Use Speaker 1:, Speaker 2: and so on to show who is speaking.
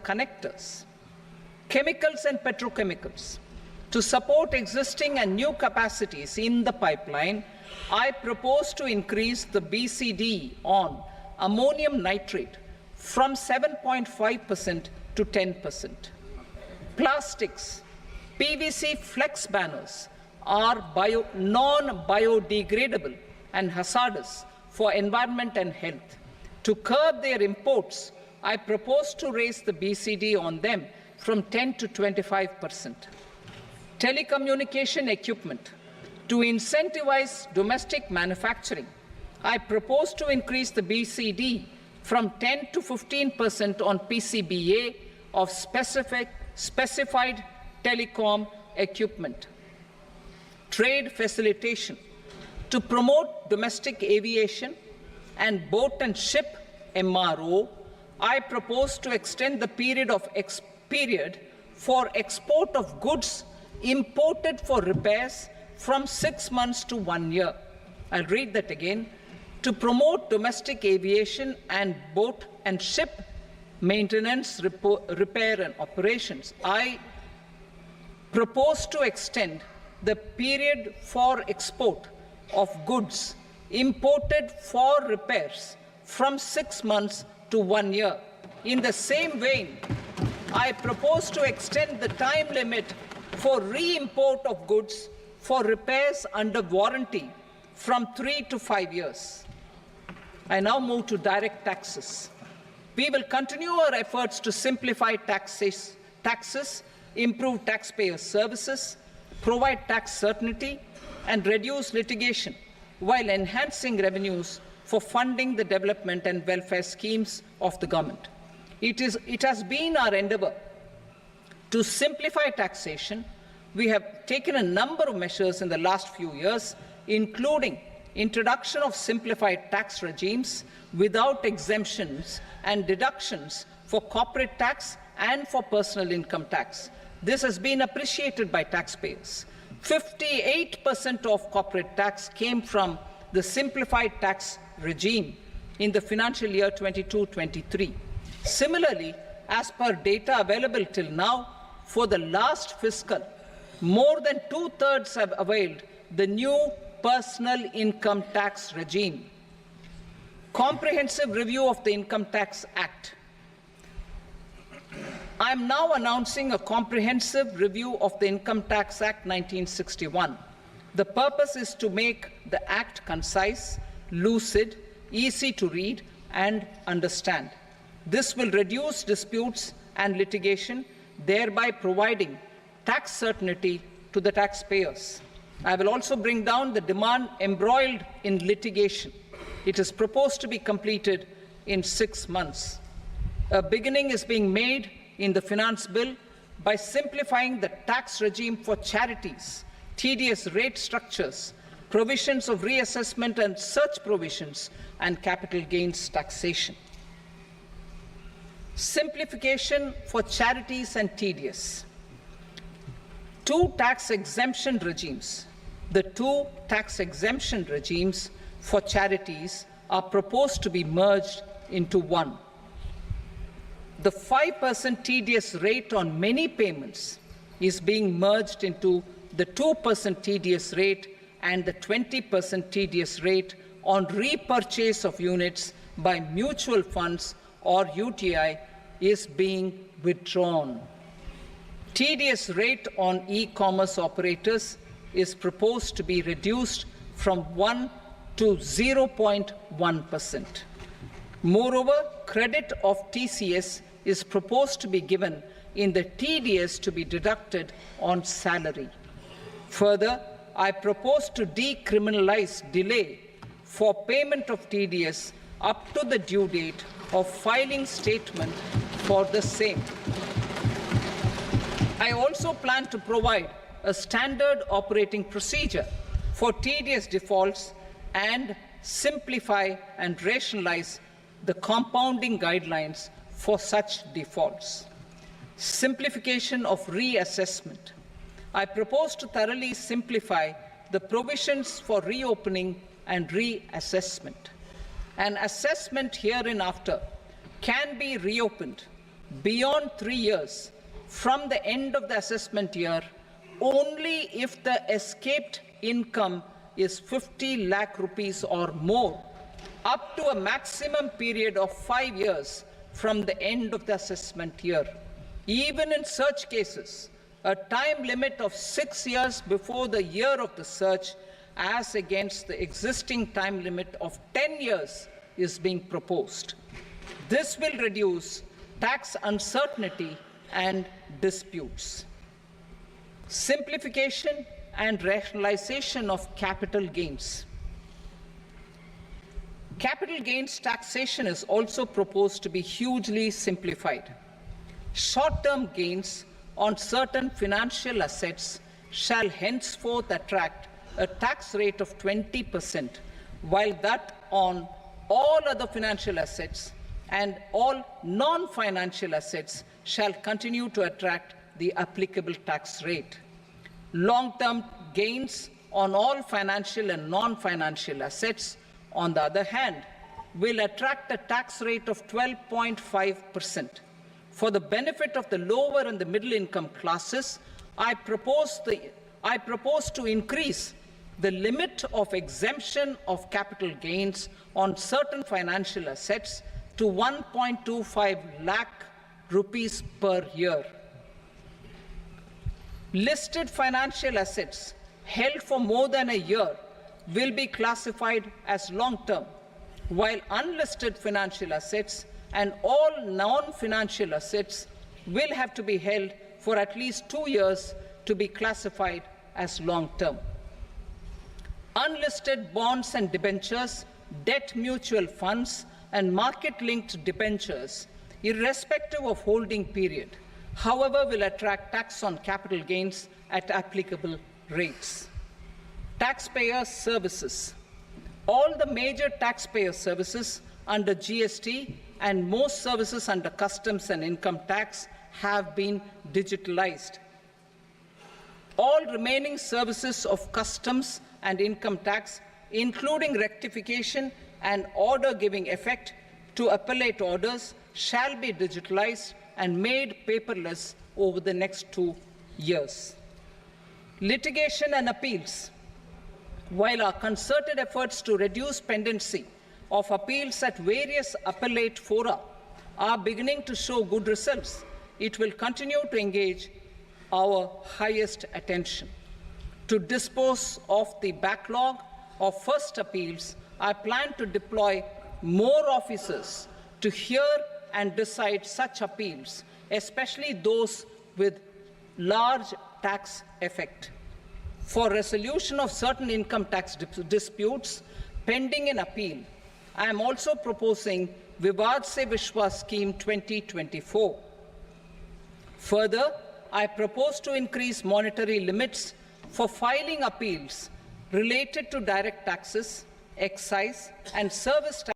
Speaker 1: of connectors. Chemicals and petrochemicals. To support existing and new capacities in the pipeline, I propose to increase the BCD on ammonium nitrate from 7.5% to 10%. Plastics. PVC flex banners are non-biodegradable and hazardous for environment and health. To curb their imports, I propose to raise the BCD on them from 10 to 25%. Telecommunication equipment. To incentivize domestic manufacturing, I propose to increase the BCD from 10 to 15% on PCBA of specified telecom equipment. Trade facilitation. To promote domestic aviation and boat and ship MRO, I propose to extend the period for export of goods imported for repairs from 6 months to 1 year. I'll read that again. To promote domestic aviation and boat and ship maintenance, repair and operations, I propose to extend the period for export of goods imported for repairs from 6 months to 1 year. In the same vein, I propose to extend the time limit for re-import of goods for repairs under warranty from 3 to 5 years. I now move to direct taxes. We will continue our efforts to simplify taxes, improve taxpayer services, provide tax certainty, and reduce litigation while enhancing revenues for funding the development and welfare schemes of the government. It has been our endeavour to simplify taxation. We have taken a number of measures in the last few years, including introduction of simplified tax regimes without exemptions and deductions for corporate tax and for personal income tax. This has been appreciated by taxpayers. 58% of corporate tax came from the simplified tax regime in the financial year 22-23. Similarly, as per data available till now, for the last fiscal, more than 2/3 have availed the new personal income tax regime. Comprehensive review of the Income Tax Act. I am now announcing a comprehensive review of the Income Tax Act 1961. The purpose is to make the Act concise, lucid, easy to read and understand. This will reduce disputes and litigation, thereby providing tax certainty to the taxpayers. I will also bring down the demand embroiled in litigation. It is proposed to be completed in 6 months. A beginning is being made in the Finance Bill by simplifying the tax regime for charities, TDS rate structures, provisions of reassessment and such provisions, and capital gains taxation. Simplification for charities and TDS. Two tax exemption regimes. The two tax exemption regimes for charities are proposed to be merged into one. The 5% TDS rate on many payments is being merged into the 2% TDS rate, and the 20% TDS rate on repurchase of units by mutual funds or UTI is being withdrawn. TDS rate on e-commerce operators is proposed to be reduced from 1 to 0.1%. Moreover, credit of TCS is proposed to be given in the TDS to be deducted on salary. Further, I propose to decriminalize delay for payment of TDS up to the due date of filing statement for the same. I also plan to provide a standard operating procedure for TDS defaults and simplify and rationalize the compounding guidelines for such defaults. Simplification of reassessment. I propose to thoroughly simplify the provisions for reopening and reassessment. An assessment hereinafter can be reopened beyond 3 years from the end of the assessment year only if the escaped income is 50 lakh rupees or more, up to a maximum period of 5 years from the end of the assessment year. Even in such cases, a time limit of 6 years before the year of the search, as against the existing time limit of 10 years, is being proposed. This will reduce tax uncertainty and disputes. Simplification and rationalization of capital gains. Capital gains taxation is also proposed to be hugely simplified. Short-term gains on certain financial assets shall henceforth attract a tax rate of 20%, while that on all other financial assets and all non-financial assets shall continue to attract the applicable tax rate. Long-term gains on all financial and non-financial assets, on the other hand, will attract a tax rate of 12.5%. For the benefit of the lower and the middle income classes, I propose to increase the limit of exemption of capital gains on certain financial assets to 1.25 lakh rupees per year. Listed financial assets held for more than a year will be classified as long-term, while unlisted financial assets and all non-financial assets will have to be held for at least 2 years to be classified as long-term. Unlisted bonds and debentures, debt mutual funds, and market-linked debentures, irrespective of holding period, however, will attract tax on capital gains at applicable rates. Taxpayer services. All the major taxpayer services under GST and most services under customs and income tax have been digitalized. All remaining services of customs and income tax, including rectification and order giving effect to appellate orders, shall be digitalized and made paperless over the next 2 years. Litigation and appeals. While our concerted efforts to reduce pendency of appeals at various appellate fora are beginning to show good results, it will continue to engage our highest attention. To dispose of the backlog of first appeals, I plan to deploy more officers to hear and decide such appeals, especially those with large tax effect. For resolution of certain income tax disputes pending in appeal, I am also proposing Vivad Se Vishwas Scheme 2024. Further, I propose to increase monetary limits for filing appeals related to direct taxes, excise, and service tax